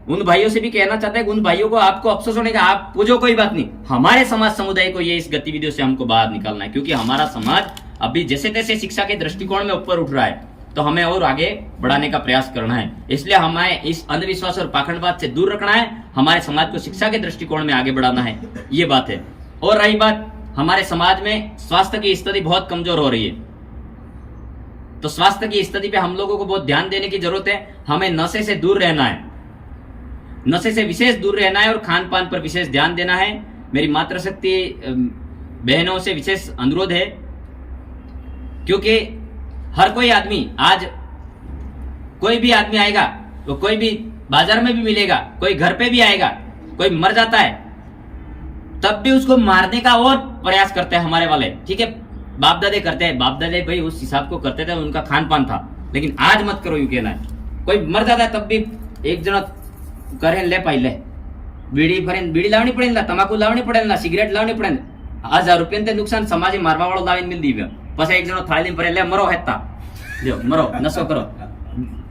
उन भाइयों से भी कहना चाहते हैं कि उन भाइयों को, आपको अफसोस होने का, आप पूजो कोई बात नहीं, हमारे समाज समुदाय को ये इस गतिविधियों से हमको बाहर निकालना है। क्योंकि हमारा समाज अभी जैसे तैसे शिक्षा के दृष्टिकोण में ऊपर उठ रहा है। तो हमें और आगे बढ़ाने का प्रयास करना है। इसलिए हमें इस अंधविश्वास और पाखंडवाद से दूर रखना है, हमारे समाज को शिक्षा के दृष्टिकोण में आगे बढ़ाना है, ये बात है। और रही बात, हमारे समाज में स्वास्थ्य की स्थिति बहुत कमजोर हो रही है, तो स्वास्थ्य की स्थिति पे हम लोगों को बहुत ध्यान देने की जरूरत है। हमें नशे से दूर रहना है, नशे से विशेष दूर रहना है और खान पान पर विशेष ध्यान देना है। मेरी मातृशक्ति बहनों से विशेष अनुरोध है, क्योंकि हर कोई आदमी, आज कोई भी आदमी आएगा तो कोई भी बाजार में भी मिलेगा, कोई घर पे भी आएगा, कोई मर जाता है तब भी उसको मारने का और प्रयास करते हैं हमारे वाले, ठीक है। बाप दादे करते हैं, बाप दादे भाई उस हिसाब को करते थे, उनका खान पान था, लेकिन आज मत करो, यूं कहना है। कोई मर जाता है तब भी एक जना करे ले पहले बीड़ी लावनी पड़े ना, तंबाकू लावनी पड़े ना, सिगरेट लावनी पड़े, 1000 रुपये ते नुकसान समाज मारवा वालों लावीन मिल दी। પછી એક જણો થાળી ભરે લે મરો હેતા જો મરો નશો કરો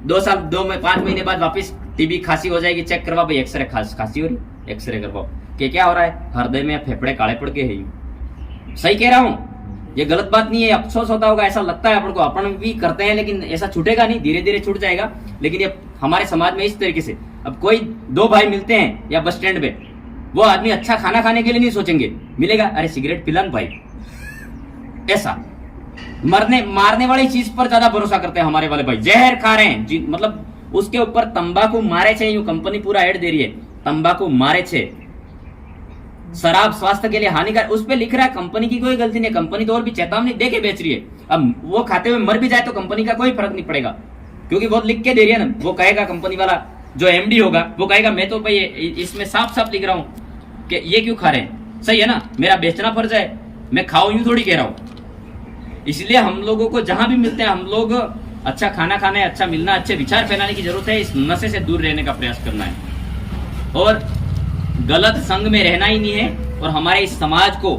5 महीने बाद वापस टीबी खांसी हो जाएगी, चेक करवा भाई, एक्सरे खांसी हो रही, एक्सरे करवाओ कि क्या हो रहा है, हृदय में फेफड़े काले पड़ गए हैं। सही कह रहा हूँ, ये गलत बात नहीं है। अफसोस होता होगा, ऐसा लगता है अपन को, अपन भी करते हैं, लेकिन ऐसा छूटेगा नहीं, धीरे धीरे छूट जाएगा। लेकिन ये हमारे समाज में इस तरीके से, अब कोई 2 भाई मिलते हैं या बस स्टैंड पे, वो आदमी अच्छा खाना खाने के लिए नहीं सोचेंगे, मिलेगा अरे सिगरेट पिलान भाई, ऐसा मारने वाली चीज पर ज्यादा भरोसा करते हैं हमारे वाले भाई। जहर खा रहे हैं, मतलब उसके ऊपर तंबाकू मारे छे, यूं कंपनी पूरा ऐड दे रही है, तंबाकू मारे छे, शराब स्वास्थ्य के लिए हानिकारक, उस पे लिख रहा है, कंपनी की कोई गलती नहीं, कंपनी तो और भी चेतावनी दे के बेच रही है। अब वो खाते हुए मर भी जाए तो कंपनी का कोई फर्क नहीं पड़ेगा, क्योंकि वो लिख के दे रही है ना। वो कहेगा, कंपनी वाला जो एमडी होगा वो कहेगा, मैं तो भाई इसमें साफ साफ लिख रहा हूं कि ये क्यों खा रहे हैं, सही है ना, मेरा बेचना फर्ज है, मैं खाऊं यूं थोड़ी कह रहा हूं। इसलिए हम लोगों को जहां भी मिलते हैं, हम लोग अच्छा खाना खाना है, अच्छा मिलना, अच्छे विचार फैलाने की जरूरत है, इस नशे से दूर रहने का प्रयास करना है और गलत संग में रहना ही नहीं है। और हमारे इस समाज को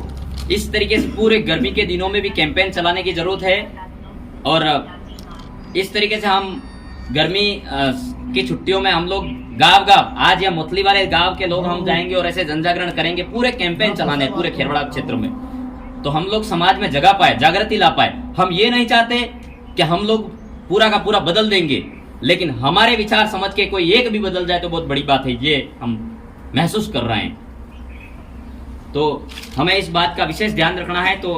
इस तरीके से पूरे गर्मी के दिनों में भी कैंपेन चलाने की जरूरत है। और इस तरीके से हम गर्मी की छुट्टियों में हम लोग गांव आज या मोतली वाले गांव के लोग हम जाएंगे और ऐसे जनजागरण करेंगे, पूरे कैंपेन चलाने पूरे खेरवाड़ा क्षेत्र में, तो हम लोग समाज में जगह पाए, जागृति ला पाए। हम ये नहीं चाहते कि हम लोग पूरा का पूरा बदल देंगे, लेकिन हमारे विचार समझ के कोई एक भी बदल जाए तो बहुत बड़ी बात है, ये हम महसूस कर रहे हैं। तो हमें इस बात का विशेष ध्यान रखना है। तो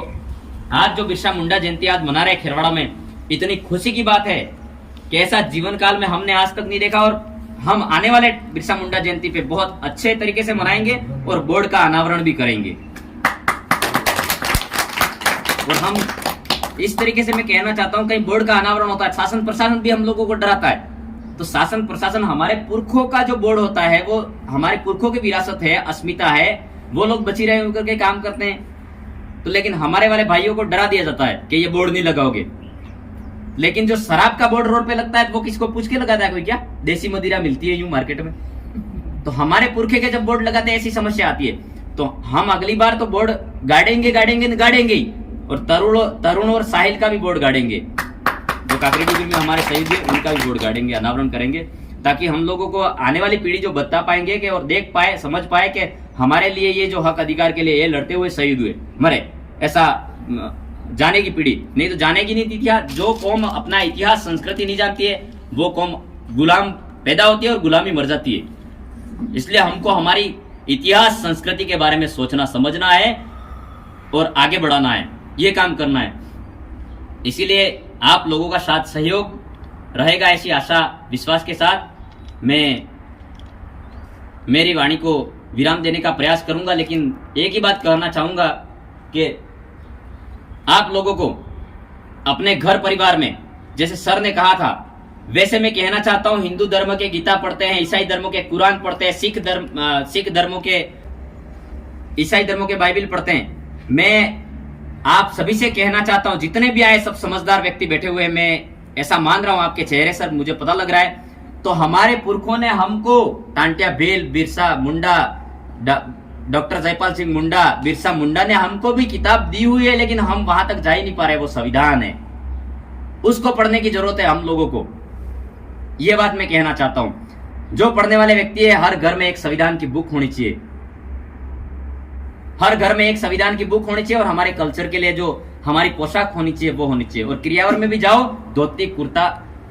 आज जो बिरसा मुंडा जयंती आज मना रहे खेरवाड़ा में, इतनी खुशी की बात है कि ऐसा जीवन काल में हमने आज तक नहीं देखा। और हम आने वाले बिरसा मुंडा जयंती पे बहुत अच्छे तरीके से मनाएंगे और बोर्ड का अनावरण भी करेंगे। और हम इस तरीके से, मैं कहना चाहता हूं, कहीं बोर्ड का अनावरण होता है, शासन प्रशासन भी हम लोगों को डराता है, तो शासन प्रशासन हमारे पुरखों का जो बोर्ड होता है, वो हमारे पुरखों की विरासत है, अस्मिता है, वो लोग बची रहे होकर के काम करते हैं। तो लेकिन हमारे वाले भाइयों को डरा दिया जाता है कि ये बोर्ड नहीं लगाओगे। लेकिन जो शराब का बोर्ड रोड पे लगता है, वो किसको पूछ के लगाता है, कोई क्या देसी मदिरा मिलती है यूं मार्केट में, तो हमारे पुरखे के जब बोर्ड लगाते हैं ऐसी समस्या आती है। तो हम अगली बार तो बोर्ड गाड़ेंगे ही, और तरुण और साहिल का भी बोर्ड गाड़ेंगे, जो काकरी डिग्री में हमारे शहीद है, उनका भी बोर्ड गाड़ेंगे, अनावरण करेंगे, ताकि हम लोगों को आने वाली पीढ़ी जो बता पाएंगे कि और देख पाए, समझ पाए कि हमारे लिए ये जो हक अधिकार के लिए ये लड़ते हुए शहीद हुए, मरे, ऐसा जाने की पीढ़ी नहीं तो जानेगी नहीं इतिहास। जो कौम अपना इतिहास संस्कृति नहीं जानती है, वो कौम गुलाम पैदा होती है और गुलामी मर जाती है। इसलिए हमको हमारी इतिहास संस्कृति के बारे में सोचना समझना है और आगे बढ़ाना है, ये काम करना है। इसीलिए आप लोगों का साथ सहयोग रहेगा, ऐसी आशा विश्वास के साथ मैं मेरी वाणी को विराम देने का प्रयास करूंगा। लेकिन एक ही बात कहना चाहूंगा कि आप लोगों को अपने घर परिवार में, जैसे सर ने कहा था, वैसे मैं कहना चाहता हूं, हिंदू धर्म के गीता पढ़ते हैं, ईसाई धर्मों के कुरान पढ़ते हैं, सिख धर्मों के ईसाई धर्मों के बाइबल पढ़ते हैं। मैं आप सभी से कहना चाहता हूं, जितने भी आए सब समझदार व्यक्ति बैठे हुए हैं, मैं ऐसा मान रहा हूं आपके चेहरे सर, मुझे पता लग रहा है। तो हमारे पुरखों ने हमको, टांटिया भेल, बिरसा मुंडा, डॉक्टर जयपाल सिंह मुंडा, बिरसा मुंडा ने हमको भी किताब दी हुई है, लेकिन हम वहां तक जा ही नहीं पा रहे। वो संविधान है, उसको पढ़ने की जरूरत है हम लोगों को, ये बात मैं कहना चाहता हूं। जो पढ़ने वाले व्यक्ति है, हर घर में एक संविधान की बुक होनी चाहिए, हर घर में एक संविधान की बुक होनी चाहिए। और हमारे कल्चर के लिए जो हमारी पोशाक होनी चाहिए वो होनी चाहिए। और क्रियावर में भी जाओ, धोती कुर्ता,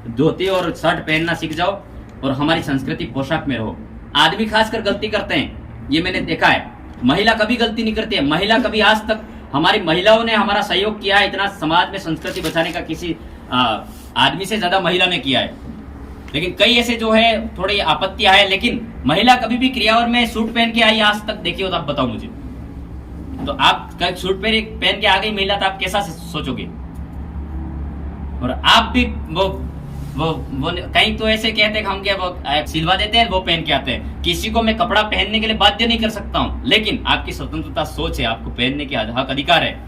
धोती और शर्ट पहनना सीख जाओ और हमारी संस्कृति पोशाक में रहो। आदमी खासकर गलती करते हैं, ये मैंने देखा है। महिला कभी गलती नहीं करती है। महिला कभी आज तक, हमारी महिलाओं ने हमारा सहयोग किया है इतना, समाज में संस्कृति बचाने का किसी आदमी से ज्यादा महिला ने किया है। लेकिन कई ऐसे जो है थोड़ी आपत्तियां है, लेकिन महिला कभी भी क्रियावर में सूट पहन के आई आज तक देखी हो तो आप बताओ मुझे। तो आप सूट पहन के आ गई महिला तो आप कैसा सोचोगे? और आप भी वो कहीं तो ऐसे कहते हैं हम क्या वो सिलवा देते हैं, वो पहन के आते हैं। किसी को मैं कपड़ा पहनने के लिए बाध्य नहीं कर सकता हूं, लेकिन आपकी स्वतंत्रता सोच है, आपको पहनने के हक अधिकार है,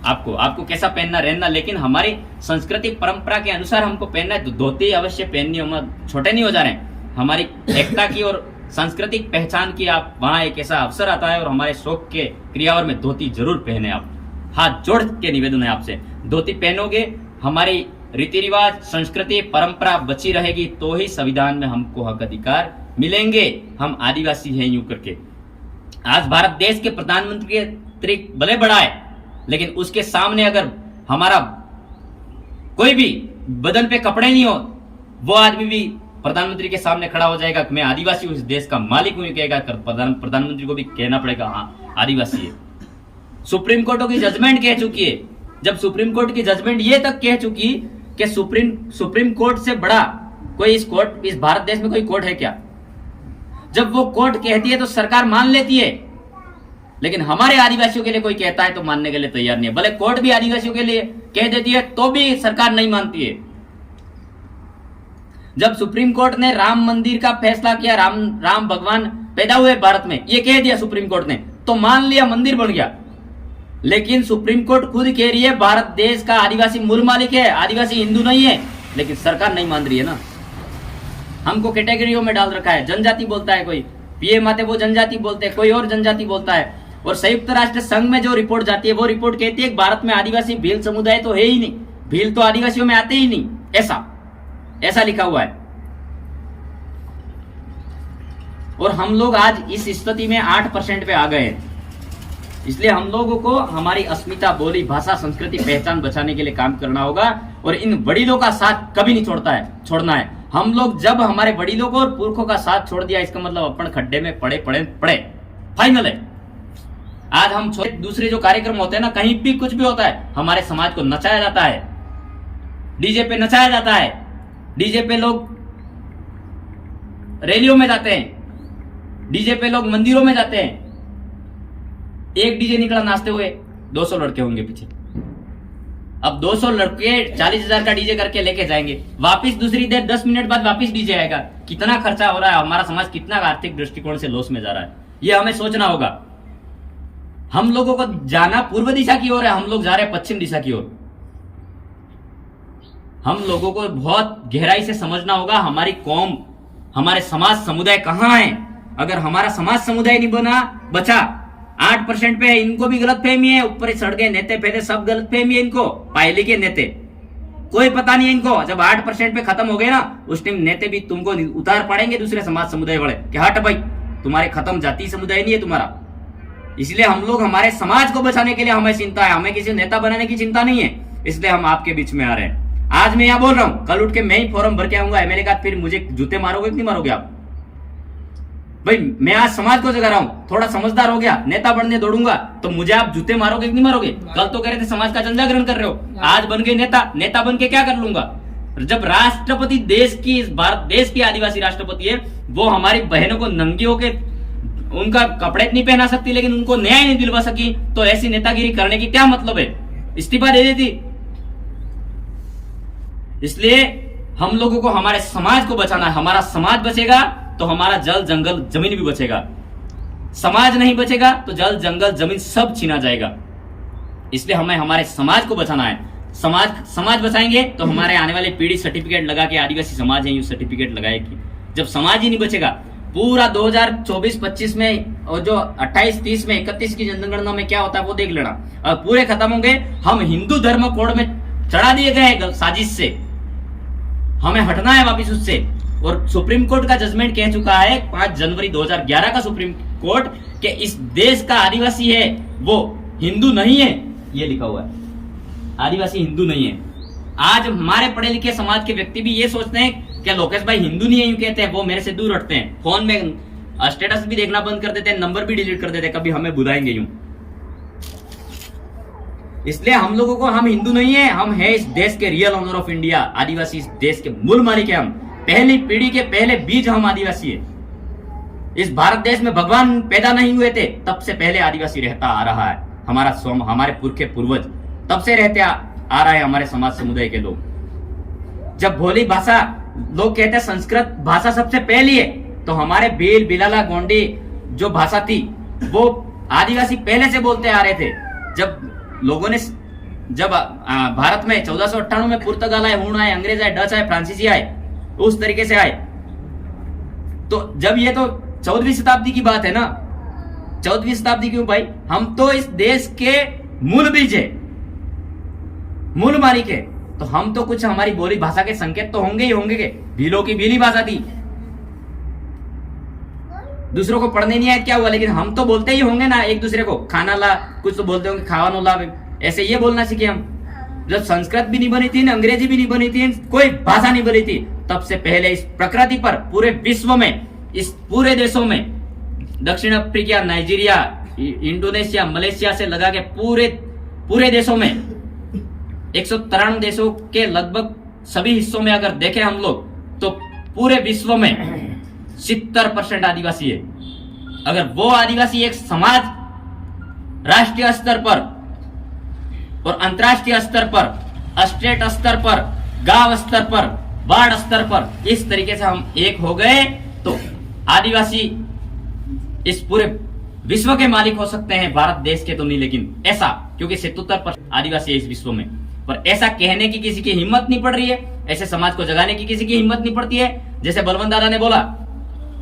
आपको कैसा पहनना रहना। लेकिन हमारी संस्कृति परंपरा के अनुसार हमको पहनना है, तो धोती अवश्य पहननी। हम छोटे नहीं हो जा रहे हैं, हमारी एकता की और सांस्कृतिक पहचान की आप वहां एक ऐसा अवसर आता है और हमारे शौक के क्रियावर में धोती जरूर पहने। आप हाथ जोड़ के निवेदन है आपसे, धोती पहनोगे, हमारी रीति रिवाज, संस्कृति, परंपरा बची रहेगी, तो ही संविधान में हमको हक अधिकार मिलेंगे। हम आदिवासी हैं यूं करके। आज भारत देश के प्रधानमंत्री के तरीक भले बड़ा है, लेकिन उसके सामने अगर हमारा कोई भी बदन पे कपड़े नहीं हो, वो आदमी भी प्रधानमंत्री के सामने खड़ा हो जाएगा कि मैं आदिवासी हूं, इस देश का मालिक हूं, कहेगा। प्रधानमंत्री को भी कहना पड़ेगा हाँ आदिवासी है। सुप्रीम कोर्ट की जजमेंट कह चुकी है, जब सुप्रीम कोर्ट की जजमेंट ये तक कह चुकी कि सुप्रीम कोर्ट से बड़ा कोई इस भारत देश में कोई कोर्ट है क्या? जब वो कोर्ट कहती है तो सरकार मान लेती है, लेकिन हमारे आदिवासियों के लिए कोई कहता है तो मानने के लिए तैयार नहीं है। भले कोर्ट भी आदिवासियों के लिए कह देती है तो भी सरकार नहीं मानती है। जब सुप्रीम कोर्ट ने राम मंदिर का फैसला किया, राम भगवान पैदा हुए भारत में, ये कह दिया सुप्रीम कोर्ट ने, तो मान लिया, मंदिर बन गया। लेकिन सुप्रीम कोर्ट खुद कह रही है भारत देश का आदिवासी मूल मालिक है, आदिवासी हिंदू नहीं है, लेकिन सरकार नहीं मान रही है ना। हमको कैटेगरियों में डाल रखा है, जनजाति बोलता है कोई, पीएम आते वो जनजाति बोलते हैं, कोई और जनजाति बोलता है। और संयुक्त राष्ट्र संघ में जो रिपोर्ट जाती है वो रिपोर्ट कहती है कि भारत में आदिवासी भील समुदाय तो है ही नहीं, भील तो आदिवासियों में आते ही नहीं, ऐसा लिखा हुआ है। और हम लोग आज इस स्थिति में 8% पे आ गए हैं। इसलिए हम लोगों को हमारी अस्मिता, बोली, भाषा, संस्कृति, पहचान बचाने के लिए काम करना होगा। और इन वडीलों का साथ कभी नहीं छोड़ना है। हम लोग जब हमारे वडीलों को और पुरखों का साथ छोड़ दिया, इसका मतलब अपन खड्डे में पड़े फाइनल है। आज हम दूसरे जो कार्यक्रम होते हैं ना, कहीं भी कुछ भी होता है, हमारे समाज को नचाया जाता है, डीजे पे नचाया जाता है। डीजे पे लोग रैलियों में जाते हैं, डीजे पे लोग मंदिरों में जाते हैं। एक डीजे निकला नाचते हुए, 200 लड़के होंगे पीछे। अब 200 लड़के 40,000 का डीजे करके लेके जाएंगे, वापिस दूसरी देर 10 मिनट बाद वापिस डीजे आएगा। कितना खर्चा हो रहा है, हमारा समाज कितना आर्थिक दृष्टिकोण से लॉस में जा रहा है, ये हमें सोचना होगा। हम लोगों को जाना पूर्व दिशा की ओर है, हम लोग जा रहे हैं पश्चिम दिशा की ओर। हम लोगों को बहुत गहराई से समझना होगा हमारी कौम, हमारे समाज समुदाय कहां है। अगर हमारा समाज समुदाय नहीं बचा, 8% पे इनको भी गलत फहमी है, ऊपर चढ़ गए नेते फेते सब गलत फहमी है इनको, पहले के नेते कोई पता नहीं है इनको। जब 8% पे खत्म हो गए ना, उस टाइम नेते भी तुमको उतार पड़ेंगे दूसरे समाज समुदाय वाले कि हट भाई, तुम्हारे खत्म जाति समुदाय नहीं है तुम्हारा। इसलिए हम लोग हमारे समाज को बचाने के लिए हमें चिंता है, हमें किसी नेता बनाने की चिंता नहीं है। इसलिए हम आपके बीच में आ रहे हैं। आज मैं यहाँ बोल रहा हूँ, कल उठ के मैं ही फॉर्म भर के आऊंगा एमएलए का, फिर मुझे जूते मारोगे कि नहीं मारोगे आप? भाई मैं आज समाज को जगा रहा हूं, थोड़ा समझदार हो गया, नेता बनने दौड़ूंगा, तो मुझे आप जूते मारोगे कि नहीं मारोगे? कल तो कह रहे थे समाज का जनजागरण कर रहे हो, आज बन गए नेता बन के क्या कर लूंगा? जब राष्ट्रपति भारत देश की आदिवासी राष्ट्रपति है, वो हमारी बहनों को नंगी होके उनका कपड़े नहीं पहना सकती, लेकिन उनको न्याय नहीं दिलवा सकी, तो ऐसी नेतागिरी करने की क्या मतलब है? इस्तीफा दे देती। इसलिए हम लोगों को हमारे समाज को बचाना है। हमारा समाज बचेगा तो हमारा जल जंगल जमीन भी बचेगा, समाज नहीं बचेगा तो जल जंगल जमीन सब छीना जाएगा। इसलिए हमें हमारे समाज को बचाना है। समाज बचाएंगे तो हमारे आने वाली पीढ़ी सर्टिफिकेट लगा के आदिवासी समाज है यूं सर्टिफिकेट लगाएगी। जब समाज ही नहीं बचेगा, पूरा 2024-25 में और जो 28-30 में 31 की जनगणना में क्या होता है वो देख लेना। और पूरे खत्म होंगे, हम हिंदू धर्म कोड में चढ़ा दिए गए साजिश से, हमें हटना है वापिस उससे। और सुप्रीम कोर्ट का जजमेंट कह चुका है 5 जनवरी 2011 का सुप्रीम कोर्ट कि इस देश का आदिवासी है वो हिंदू नहीं है, ये लिखा हुआ है। आदिवासी हिंदू नहीं है। आज हमारे पढ़े लिखे समाज के व्यक्ति भी ये सोचते हैं कि लोकेश भाई हिंदू नहीं है, यूं कहते हैं, वो मेरे से दूर हटते हैं, फोन में स्टेटस भी देखना बंद कर देते हैं, नंबर भी डिलीट कर देते हैं, कभी हमें बुलाएंगे यूं। इसलिए हम लोगों को, हम हिंदू नहीं है, हम है इस देश के रियल ऑनर ऑफ इंडिया। आदिवासी इस देश के मूल मालिक है हम, पहली पीढ़ी के पहले बीज हम आदिवासी है। इस भारत देश में भगवान पैदा नहीं हुए थे तब से पहले आदिवासी रहता आ रहा है। हमारे पुरखे पूर्वज तब से रहते आ रहा है, हमारे समाज समुदाय के लोग। जब भोली भाषा, लोग कहते हैं संस्कृत भाषा सबसे पहली है, तो हमारे भील, बिलाला, गोंडी जो भाषा थी वो आदिवासी पहले से बोलते आ रहे थे। जब लोगों ने, जब भारत में 1498 में पुर्तगाल आए, हूण आए, अंग्रेज आए, डच आए, फ्रांसीसी आए, उस तरीके से आए। तो जब ये तो 14वीं शताब्दी की बात है ना, 14वीं शताब्दी क्यों भाई, हम तो इस देश के मूल बीज है, मूल मालिक है। तो हम तो कुछ हमारी बोली भाषा के संकेत तो होंगे ही होंगे के। भीलों की भीली भाषा थी, दूसरों को पढ़ने नहीं आया क्या हुआ, लेकिन हम तो बोलते ही होंगे ना एक दूसरे को, खाना ला, कुछ तो बोलते होंगे, खावानो ला, ऐसे ये बोलना सीखे हम। जब संस्कृत भी नहीं बनी थी, अंग्रेजी भी नहीं बनी थी, कोई भाषा नहीं बनी थी, तब से पहले इस प्रकृति पर, पूरे विश्व में, इस पूरे देशों में, दक्षिण अफ्रीका, नाइजीरिया, इंडोनेशिया, मलेशिया से लगा के पूरे देशों में, 193 देशों के लगभग सभी हिस्सों में अगर देखें हम लोग, तो पूरे विश्व में 70% आदिवासी है। अगर वो आदिवासी एक समाज राष्ट्रीय स्तर पर और अंतर्राष्ट्रीय स्तर पर, स्टेट स्तर पर, गांव स्तर पर, वार्ड स्तर पर, इस तरीके से हम एक हो गए, तो आदिवासी इस पूरे विश्व के मालिक हो सकते हैं, भारत देश के तो नहीं। लेकिन ऐसा, क्योंकि 77% आदिवासी है इस विश्व में, पर ऐसा कहने की किसी की हिम्मत नहीं पड़ रही है, ऐसे समाज को जगाने की किसी की हिम्मत नहीं पड़ती है। जैसे बलवंत दादा ने बोला,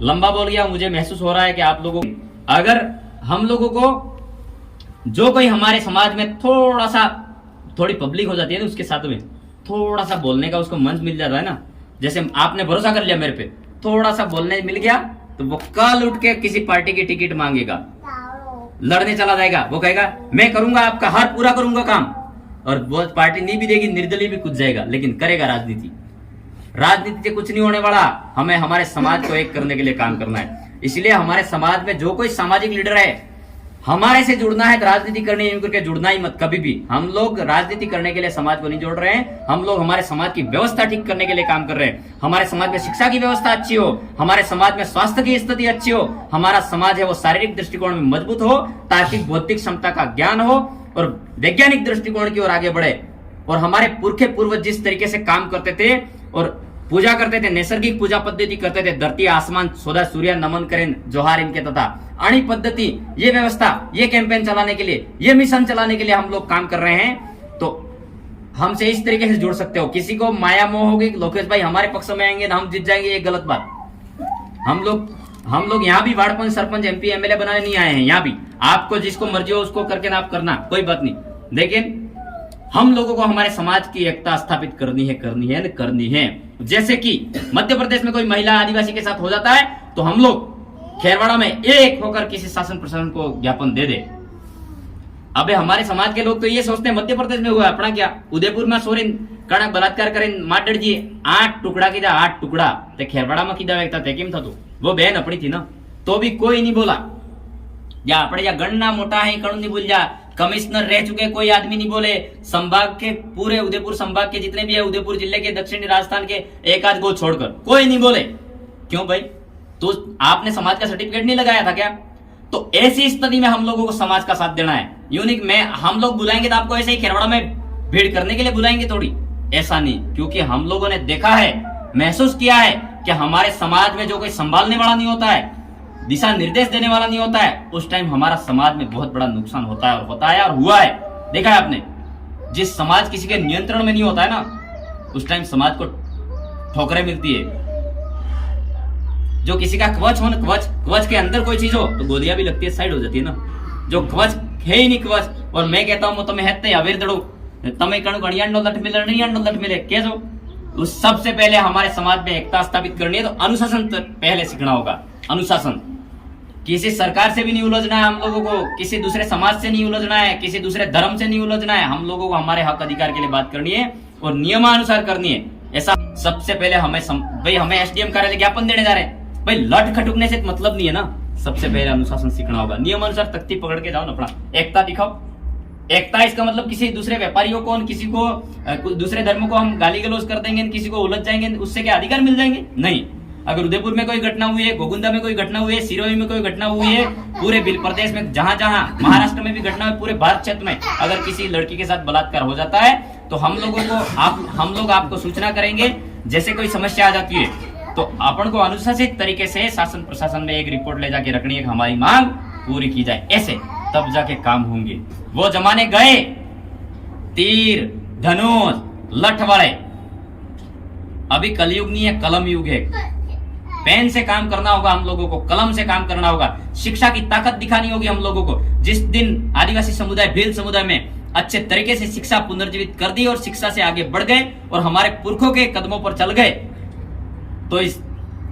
लंबा बोल गया, मुझे महसूस हो रहा है कि आप लोगों, अगर हम लोगों को, जो कोई हमारे समाज में थोड़ी पब्लिक हो जाती है ना, उसके साथ में थोड़ा सा बोलने का उसको मंच मिल जाता है ना, जैसे आपने भरोसा कर लिया मेरे पे, थोड़ा सा बोलने मिल गया, तो वो कल उठ के किसी पार्टी की टिकट मांगेगा, लड़ने चला जाएगा, वो कहेगा मैं करूंगा आपका हर पूरा करूंगा काम, और वो पार्टी नहीं भी देगी, निर्दलीय भी कुछ जाएगा, लेकिन करेगा राजनीति। राजनीति से कुछ नहीं होने वाला, हमें हमारे समाज को एक करने के लिए काम करना है। इसलिए हमारे समाज में जो कोई सामाजिक लीडर है, हमारे से जुड़ना है, राजनीति करनी है करके जुड़ना ही मत कभी भी। हम लोग राजनीति करने के लिए समाज को नहीं जोड़ रहे हैं, हम लोग हमारे समाज की व्यवस्था ठीक करने के लिए काम कर रहे हैं। हमारे समाज में शिक्षा की व्यवस्था अच्छी हो, हमारे समाज में स्वास्थ्य की स्थिति अच्छी हो, हमारा समाज है वो शारीरिक दृष्टिकोण में मजबूत हो, तार्किक बौद्धिक क्षमता का ज्ञान हो और वैज्ञानिक दृष्टिकोण की ओर आगे बढ़े। और हमारे पुरखे पूर्वज जिस तरीके से काम करते थे और पूजा करते थे, नैसर्गिक पूजा पद्धति करते थे, धरती आसमान सौदा सूर्य नमन करें, जोहार इनके, तथा अणी पद्धति, ये व्यवस्था, ये कैंपेन चलाने के लिए, ये मिशन चलाने के लिए हम लोग काम कर रहे हैं। तो हमसे इस तरीके से जुड़ सकते हो। किसी को माया मोह होगी लोकेश भाई हमारे पक्ष में आएंगे ना हम जीत जाएंगे, ये गलत बात। हम लोग यहाँ भी वार्ड पंच, सरपंच, MP, MLA बनाने नहीं आए हैं। यहाँ भी आपको जिसको मर्जी हो उसको करके ना आप करना, कोई बात नहीं, लेकिन हम लोगों को हमारे समाज की एकता स्थापित करनी है। जैसे कि मध्य प्रदेश में कोई महिला आदिवासी के साथ हो जाता है, तो हम लोग खेरवाड़ा में एक होकर किसी शासन प्रशासन को ज्ञापन दे दे। अबे हमारे समाज के लोग तो ये सोचते हैं मध्य प्रदेश में हुआ, अपना क्या, उदयपुर में सोरेन कणक बलात्कार करें माडर जी 8 टुकड़ा कीधा, 8 टुकड़ा, ते खेरवाड़ा में कीधा व्यक्ता थे, केम थतुं? वो बहन अपनी थी ना, तो भी कोई नहीं बोला। या अपने या गणना मोटा है कणु नहीं बोल जा, कमिश्नर रह चुके कोई आदमी नहीं बोले, संभाग के पूरे उदयपुर संभाग के जितने भी है, उदयपुर जिले के, दक्षिणी राजस्थान के एक आध को छोड़कर कोई नहीं बोले। क्यों भाई? तो आपने समाज का सर्टिफिकेट नहीं लगाया था क्या? तो ऐसी स्थिति में हम लोगों को समाज का साथ देना है। यूनिक में हम लोग बुलाएंगे तो आपको ऐसे ही खेरवाड़ा में भीड़ करने के लिए बुलाएंगे थोड़ी, ऐसा नहीं, क्योंकि हम लोगों ने देखा है, महसूस किया है कि हमारे समाज में जो कोई संभालने वाला नहीं होता है, दिशा निर्देश देने वाला नहीं होता है, उस टाइम हमारा समाज में बहुत बड़ा नुकसान होता है और हुआ है। देखा है आपने, जिस समाज किसी के नियंत्रण में नहीं होता है ना, उस टाइम समाज को ठोकरें मिलती है। जो किसी का कवच के अंदर कोई चीज हो तो गोलियां भी लगती है, साइड हो जाती है ना। जो कवच है ही नहीं कवच, और मैं कहता हूं तुम्हें हेते अवेर दड़ो तमें कणु गणियानो लट मिले नहीं लट मिले कैसो। उस सबसे पहले हमारे समाज में एकता स्थापित करनी है, तो अनुशासन पहले सीखना होगा। अनुशासन किसी सरकार से भी नहीं उलझना है हम लोगों को, किसी दूसरे समाज से नहीं उलझना है, किसी दूसरे धर्म से नहीं उलझना है। हम लोगों को हमारे हक अधिकार के लिए बात करनी है और नियमानुसार करनी है। ऐसा सबसे पहले भाई हमें एसडीएम कार्यालय ज्ञापन देने जा रहे हैं, भाई लट खटकने से मतलब नहीं है ना। सबसे पहले अनुशासन सीखना होगा, नियमानुसार तख्ती पकड़ के जाओ ना, अपना एकता दिखाओ। एकता इसका मतलब किसी दूसरे व्यापारियों को, किसी को दूसरे धर्मों को हम गाली गलौज कर देंगे, किसी को उलझ जाएंगे, उससे क्या अधिकार मिल जाएंगे? नहीं। अगर उदयपुर में कोई घटना हुई है, गोगुंदा में कोई घटना हुई है, सिरोही में कोई घटना हुई है, पूरे प्रदेश में जहां जहां, महाराष्ट्र में भी घटना हुई, पूरे भारत क्षेत्र में अगर किसी लड़की के साथ बलात्कार हो जाता है तो हम लोग आपको सूचना करेंगे। जैसे कोई समस्या आ जाती है तो अपन को अनुशासित तरीके से शासन प्रशासन में एक रिपोर्ट ले जाके रखनी है कि हमारी मांग पूरी की जाए, ऐसे तब जाके काम होंगे। वो जमाने गए, तीर धनुष लठ वाले, अभी कलयुग नहीं है, कलम युग है। पेन से काम करना होगा हम लोगों को, कलम से काम करना होगा, शिक्षा की ताकत दिखानी होगी हम लोगों को। जिस दिन आदिवासी समुदाय, भील समुदाय में अच्छे तरीके से शिक्षा पुनर्जीवित कर दी और शिक्षा से आगे बढ़ गए और हमारे पुरखों के कदमों पर चल गए, तो इस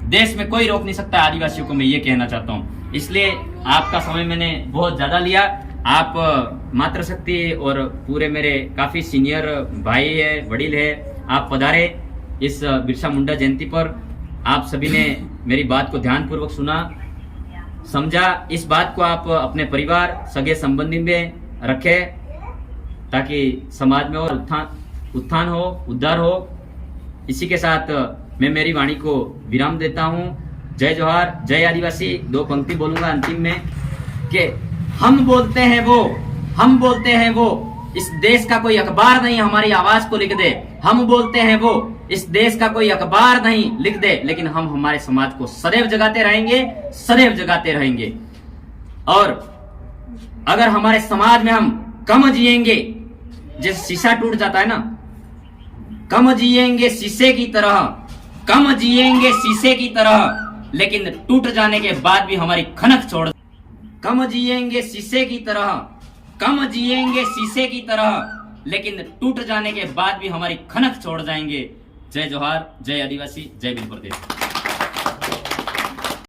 देश में कोई रोक नहीं सकता आदिवासियों को, मैं ये कहना चाहता हूँ। इसलिए आपका समय मैंने बहुत ज्यादा लिया। आप मातृशक्ति और पूरे मेरे काफी सीनियर भाई है, वडील है, आप पधारे इस बिरसा मुंडा जयंती पर। आप सभी ने मेरी बात को ध्यानपूर्वक सुना, समझा। इस बात को आप अपने परिवार, सगे संबंधी में रखें ताकि समाज में और उत्थान हो, उद्धार हो। इसी के साथ मैं मेरी वाणी को विराम देता हूँ। जय जोहार, जय आदिवासी। 2 पंक्ति बोलूंगा अंतिम में कि हम बोलते हैं वो इस देश का कोई अखबार नहीं हमारी आवाज को लिख दे। हम बोलते हैं वो इस देश का कोई अखबार नहीं लिख दे, लेकिन हम हमारे समाज को सदैव जगाते रहेंगे, सदैव जगाते रहेंगे। और अगर हमारे समाज में हम कम जिएंगे, जैसे शीशा टूट जाता है ना, कम जिएंगे शीशे की तरह, कम जिएंगे शीशे की तरह, लेकिन टूट जाने के बाद भी हमारी खनक छोड़। कम जिएंगे शीशे की तरह, कम जिएंगे शीशे की तरह, लेकिन टूट जाने के बाद भी हमारी खनक छोड़ जाएंगे। जय जोहार, जय आदिवासी, जय भील प्रदेश।